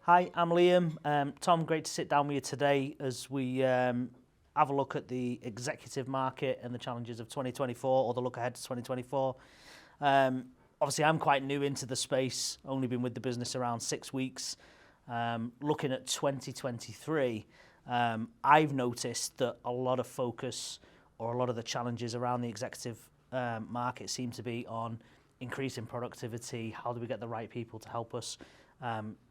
Hi, I'm Liam. Tom, great to sit down with you today as we have a look at the executive market and the challenges of 2024, or the look ahead to 2024. Obviously, I'm quite new into the space, only been with the business around 6 weeks. Looking at 2023, I've noticed that a lot of focus or a lot of the challenges around the executive market seem to be on increasing productivity. How do we get the right people to help us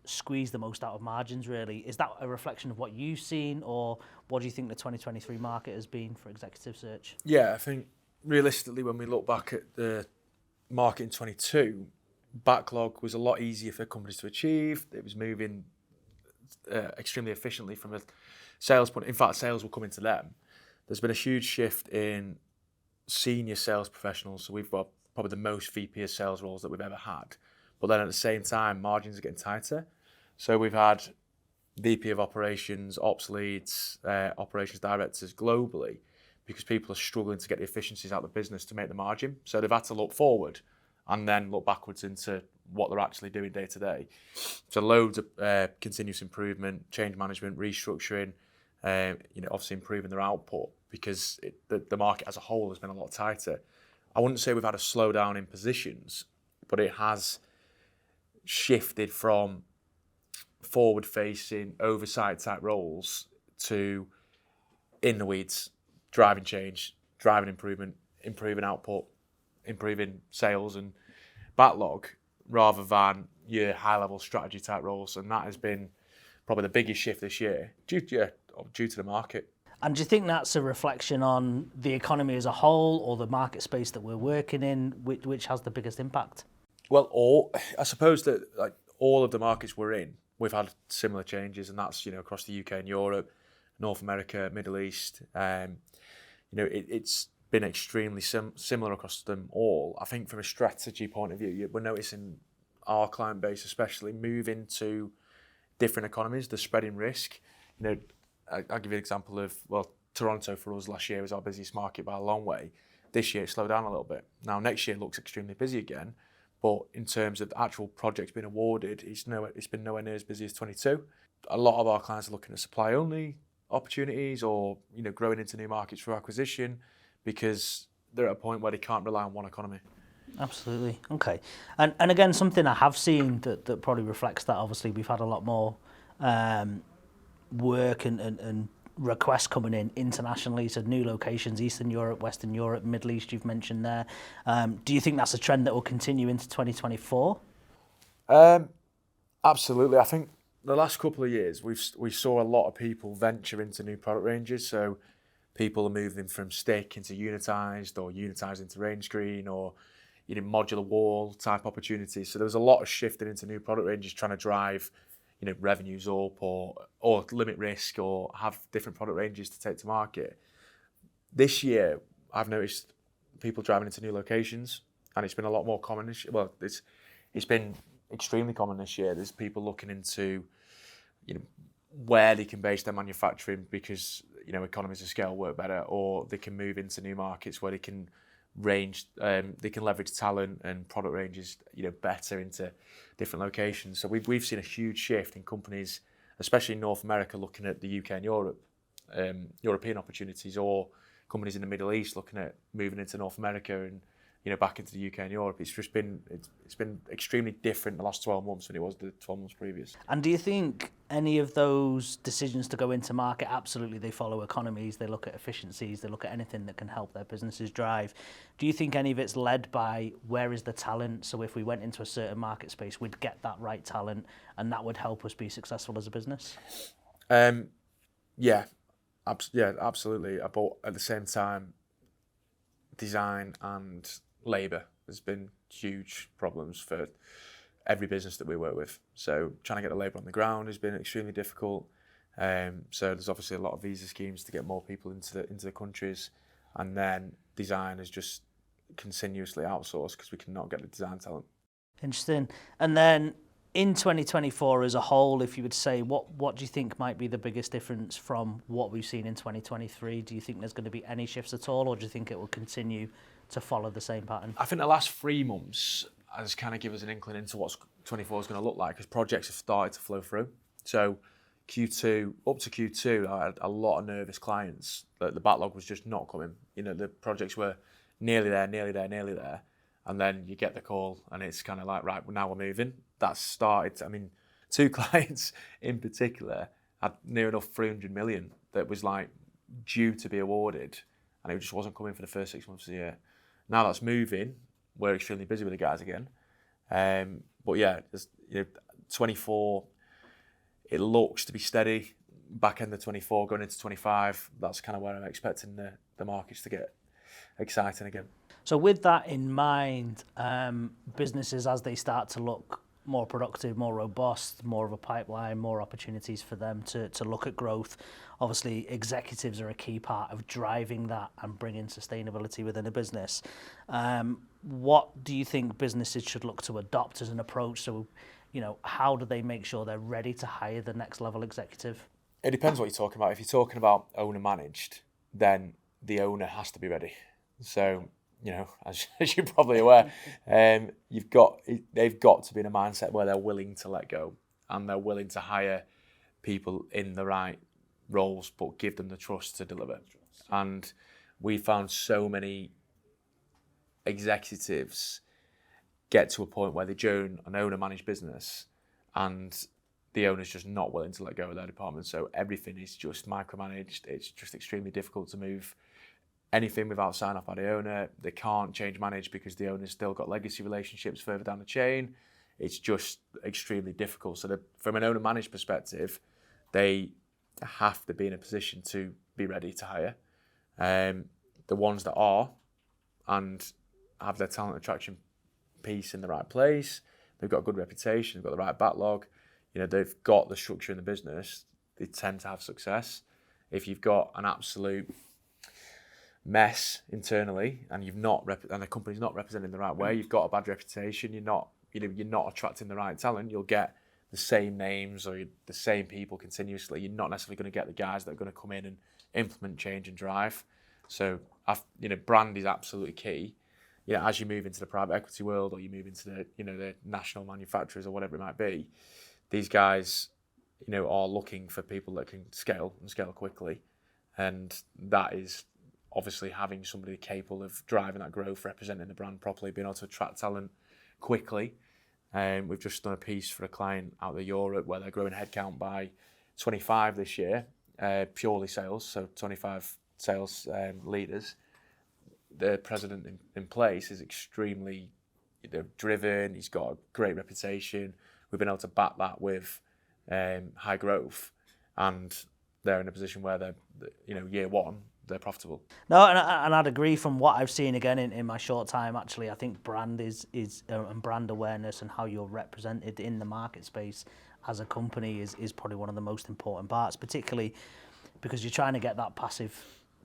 squeeze the most out of margins, really? Is that a reflection of what you've seen, or what do you think the 2023 market has been for executive search? Yeah, I think realistically, when we look back at the market in 22, backlog was a lot easier for companies to achieve. It was moving extremely efficiently from a sales point. In fact, sales were coming to them. There's been a huge shift in senior sales professionals. So we've got probably the most VP of sales roles that we've ever had. But then at the same time, margins are getting tighter. So we've had VP of operations, ops leads, operations directors globally, because people are struggling to get the efficiencies out of the business to make the margin. So they've had to look forward and then look backwards into what they're actually doing day to day. So loads of continuous improvement, change management, restructuring, obviously improving their output, because the market as a whole has been a lot tighter. I wouldn't say we've had a slowdown in positions, but it has shifted from forward-facing oversight type roles to in the weeds, driving change, driving improvement, improving output, improving sales and backlog, rather than your high-level strategy type roles. And that has been probably the biggest shift this year due to the market. And do you think that's a reflection on the economy as a whole, or the market space that we're working in, which has the biggest impact? Well, I suppose that all of the markets we're in, we've had similar changes, and that's across the UK and Europe, North America, Middle East. It's been extremely similar across them all. I think from a strategy point of view, we're noticing our client base especially move into different economies. They're spreading risk. I'll give you an example of, Toronto for us last year was our busiest market by a long way. This year it slowed down a little bit. Now next year looks extremely busy again, but in terms of the actual projects being awarded, it's been nowhere near as busy as 22. A lot of our clients are looking at supply only opportunities, or growing into new markets through acquisition, because they're at a point where they can't rely on one economy. Absolutely. Okay. And again, something I have seen that probably reflects that, obviously we've had a lot more work and requests coming in internationally, so new locations, Eastern Europe, Western Europe, Middle East, you've mentioned there. Do you think that's a trend that will continue into 2024? Absolutely. I think the last couple of years we saw a lot of people venture into new product ranges. So people are moving from stick into unitized, or unitized into range screen, or modular wall type opportunities. So there was a lot of shifting into new product ranges, trying to drive revenues up, or limit risk, or have different product ranges to take to market. This year, I've noticed people driving into new locations, and it's been a lot more common. It's been extremely common this year. There's people looking into where they can base their manufacturing, because economies of scale work better, or they can move into new markets where they can leverage talent and product ranges better into different locations. So we've seen a huge shift in companies, especially in North America, looking at the UK and Europe, European opportunities, or companies in the Middle East looking at moving into North America and back into the UK and Europe. It's been extremely different the last 12 months than it was the 12 months previous. And do you think any of those decisions to go into market, absolutely they follow economies, they look at efficiencies, they look at anything that can help their businesses drive. Do you think any of it's led by where is the talent? So if we went into a certain market space, we'd get that right talent, and that would help us be successful as a business? Yeah, absolutely. But at the same time, design and labour has been huge problems for every business that we work with. So trying to get the labour on the ground has been extremely difficult. So there's obviously a lot of visa schemes to get more people into the countries, and then design is just continuously outsourced because we cannot get the design talent. Interesting. And then in 2024 as a whole, if you would say, what do you think might be the biggest difference from what we've seen in 2023? Do you think there's going to be any shifts at all, or do you think it will continue to follow the same pattern? I think the last 3 months has kind of given us an inkling into what 24 is going to look like, because projects have started to flow through. So Q2, up to Q2, I had a lot of nervous clients. The backlog was just not coming. You know, the projects were nearly there. And then you get the call and it's kind of like, right, well, now we're moving. That started, I mean, 2 clients in particular had near enough 300 million that was like due to be awarded, and it just wasn't coming for the first 6 months of the year. Now that's moving. We're extremely busy with the guys again. But yeah, 24, it looks to be steady. Back end of 24, going into 25, that's kind of where I'm expecting the markets to get exciting again. So with that in mind, businesses, as they start to look more productive, more robust, more of a pipeline, more opportunities for them to look at growth, obviously executives are a key part of driving that and bringing sustainability within a business. What do you think businesses should look to adopt as an approach? So, you know, how do they make sure they're ready to hire the next level executive? It depends what you're talking about. If you're talking about owner managed, then the owner has to be ready. So, you know, as you're probably aware, they've got to be in a mindset where they're willing to let go and they're willing to hire people in the right roles, but give them the trust to deliver. And we found so many executives get to a point where they join an owner-managed business and the owner's just not willing to let go of their department. So everything is just micromanaged. It's just extremely difficult to move anything without sign off by the owner. They can't change manage because the owner's still got legacy relationships further down the chain. It's just extremely difficult. So from an owner managed perspective, they have to be in a position to be ready to hire. The ones that are and have their talent attraction piece in the right place, they've got a good reputation, they've got the right backlog, you know, they've got the structure in the business, they tend to have success. If you've got an absolute mess internally and and the company's not represented in the right way, you've got a bad reputation, you're not attracting the right talent, you'll get the same names or the same people continuously. You're not necessarily going to get the guys that are going to come in and implement change and drive. So, brand is absolutely key. You know, as you move into the private equity world or you move into the national manufacturers or whatever it might be, these guys, are looking for people that can scale and scale quickly. And that is obviously having somebody capable of driving that growth, representing the brand properly, being able to attract talent quickly. We've just done a piece for a client out of Europe where they're growing headcount by 25 this year, purely sales, so 25 sales leaders. The president in place is extremely driven. He's got a great reputation. We've been able to back that with high growth, and they're in a position where they're, year one, they're profitable. No, and I'd agree from what I've seen again in my short time. Actually, I think brand is and brand awareness and how you're represented in the market space as a company is probably one of the most important parts, particularly because you're trying to get that passive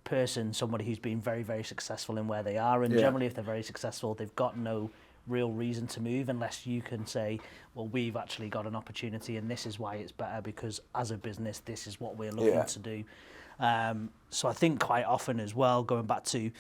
person, somebody who's been very, very successful in where they are, and generally if they're very successful, they've got no real reason to move unless you can say, well, we've actually got an opportunity and this is why it's better because as a business this is what we're looking to do. So I think quite often as well, going back to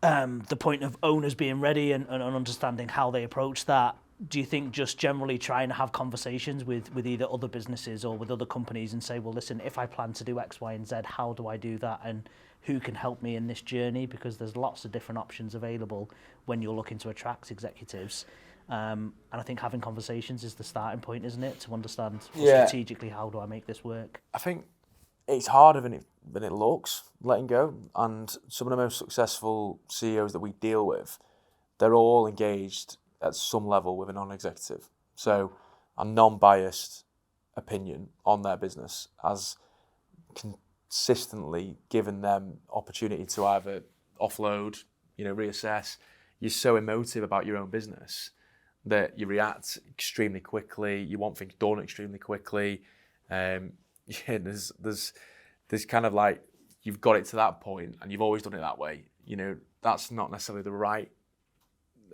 the point of owners being ready and understanding how they approach that, do you think just generally trying to have conversations with either other businesses or with other companies and say, well, listen, if I plan to do X, Y, and Z, how do I do that? And who can help me in this journey? Because there's lots of different options available when you're looking to attract executives. And I think having conversations is the starting point, isn't it? To understand strategically, how do I make this work? I think it's harder than it looks, letting go. And some of the most successful CEOs that we deal with, they're all engaged at some level with a non-executive. So a non-biased opinion on their business has consistently given them opportunity to either offload, reassess. You're so emotive about your own business that you react extremely quickly. You want things done extremely quickly. There's kind of like, you've got it to that point and you've always done it that way. That's not necessarily the right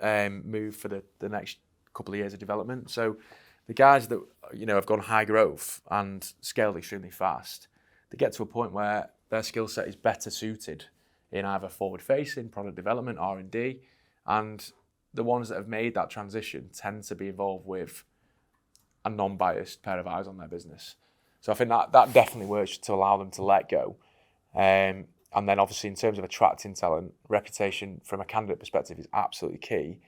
move for the next couple of years of development. So the guys that have gone high growth and scaled extremely fast, they get to a point where their skill set is better suited in either forward facing, product development, R&D, and the ones that have made that transition tend to be involved with a non-biased pair of eyes on their business. So I think that definitely works to allow them to let go. And then obviously in terms of attracting talent, reputation from a candidate perspective is absolutely key.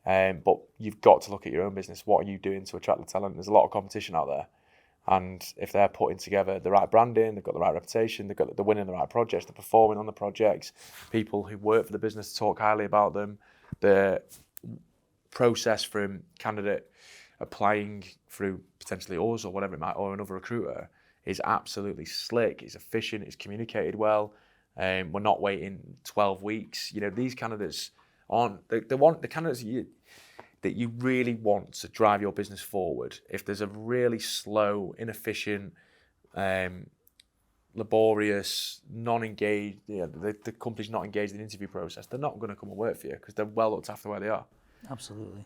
But you've got to look at your own business. What are you doing to attract the talent? There's a lot of competition out there. And if they're putting together the right branding, they've got the right reputation, they're winning the right projects, they're performing on the projects, people who work for the business talk highly about them, the process from candidate applying through potentially us or whatever it might, or another recruiter, is absolutely slick, it's efficient, it's communicated well. We're not waiting 12 weeks. You know, these candidates aren't the candidates that you really want to drive your business forward. If there's a really slow, inefficient, laborious, non-engaged, the company's not engaged in the interview process, they're not going to come and work for you because they're well looked after where they are. Absolutely.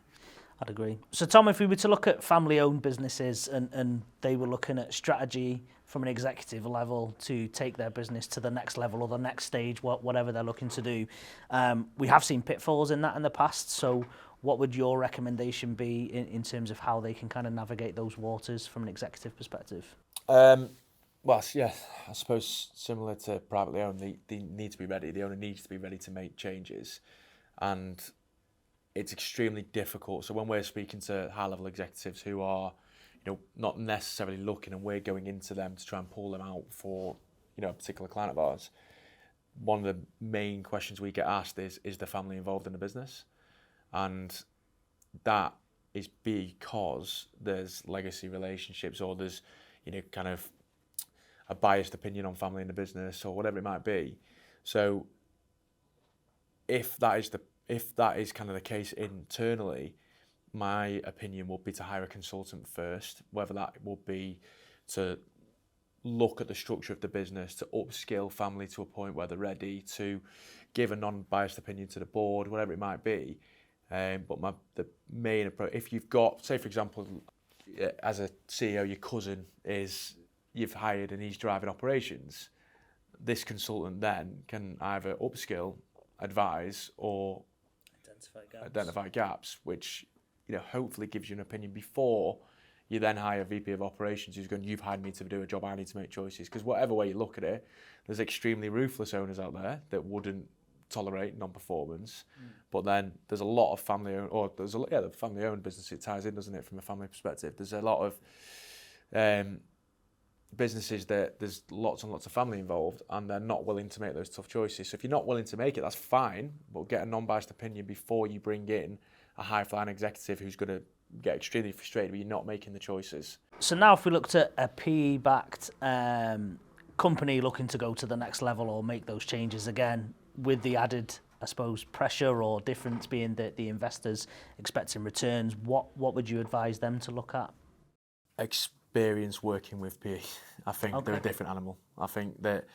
I'd agree. So Tom, if we were to look at family-owned businesses and they were looking at strategy from an executive level to take their business to the next level or the next stage, whatever they're looking to do, we have seen pitfalls in that in the past. So what would your recommendation be in terms of how they can kind of navigate those waters from an executive perspective? Well, yeah, I suppose similar to privately owned, they need to be ready. The owner needs to be ready to make changes. And it's extremely difficult. So when we're speaking to high-level executives who are, not necessarily looking, and we're going into them to try and pull them out for, a particular client of ours, one of the main questions we get asked is the family involved in the business? And that is because there's legacy relationships, or there's, kind of a biased opinion on family in the business, or whatever it might be. So if that is kind of the case internally, my opinion would be to hire a consultant first, whether that will be to look at the structure of the business, to upskill family to a point where they're ready, to give a non-biased opinion to the board, whatever it might be. But the main approach, if you've got, say for example, as a CEO, your cousin you've hired and he's driving operations, this consultant then can either upskill, advise, or identify gaps, which hopefully gives you an opinion before you then hire a VP of operations who's going, you've hired me to do a job, I need to make choices. Because whatever way you look at it, there's extremely ruthless owners out there that wouldn't tolerate non-performance. But then there's a lot of the family-owned business, it ties in, doesn't it, from a family perspective. There's a lot of businesses that there's lots and lots of family involved, and they're not willing to make those tough choices. So if you're not willing to make it, that's fine, but get a non-biased opinion before you bring in a high-flying executive who's going to get extremely frustrated when you're not making the choices. So now if we looked at a PE-backed company looking to go to the next level or make those changes again, with the added, I suppose, pressure or difference being that the investors expecting returns, what would you advise them to look at? Experience working with PE. I think they're a different animal. I think that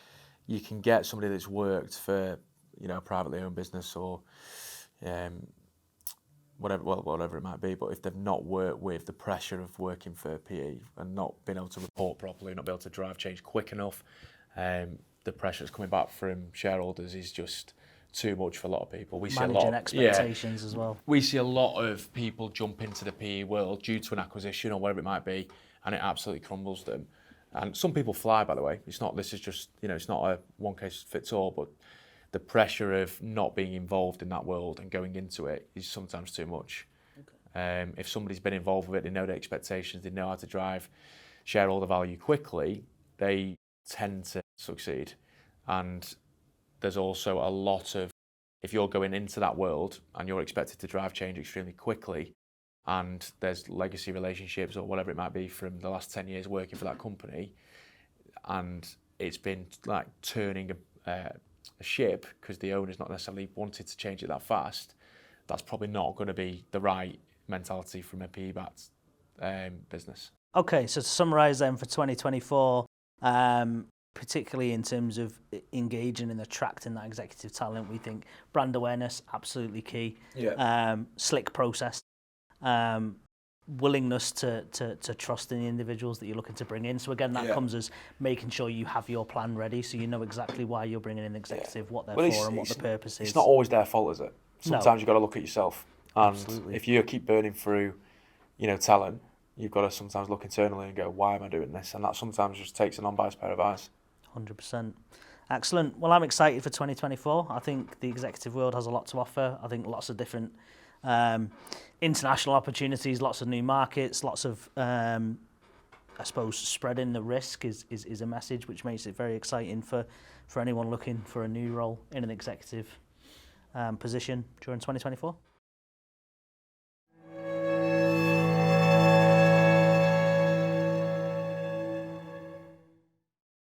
you can get somebody that's worked for, a privately owned business or whatever it might be, but if they've not worked with the pressure of working for PE and not been able to report properly, not be able to drive change quick enough, the pressure that's coming back from shareholders is just too much for a lot of people. We Managing see a lot expectations as well. We see a lot of people jump into the PE world due to an acquisition or whatever it might be, and it absolutely crumbles them. And some people fly, by the way. It's not a one case fits all, but the pressure of not being involved in that world and going into it is sometimes too much. Okay. If somebody's been involved with it, they know the expectations, they know how to drive shareholder value quickly, they tend to succeed. And there's also a lot of, if you're going into that world and you're expected to drive change extremely quickly, and there's legacy relationships or whatever it might be from the last 10 years working for that company, and it's been like turning a ship because the owner's not necessarily wanted to change it that fast, that's probably not going to be the right mentality from a PE-backed business. Okay, so to summarise then for 2024, particularly in terms of engaging and attracting that executive talent, we think brand awareness, absolutely key. Yeah. Slick process. Willingness to trust in the individuals that you're looking to bring in. So again, that comes as making sure you have your plan ready, so you know exactly why you're bringing in an executive, what they're for, and what the purpose is. It's not always their fault, is it? Sometimes you've got to look at yourself. And Absolutely. if you keep burning through, talent, you've got to sometimes look internally and go, why am I doing this? And that sometimes just takes an unbiased pair of eyes. 100%. Excellent. Well, I'm excited for 2024. I think the executive world has a lot to offer. I think lots of different international opportunities, lots of new markets, lots of, I suppose, spreading the risk is a message which makes it very exciting for anyone looking for a new role in an executive position during 2024.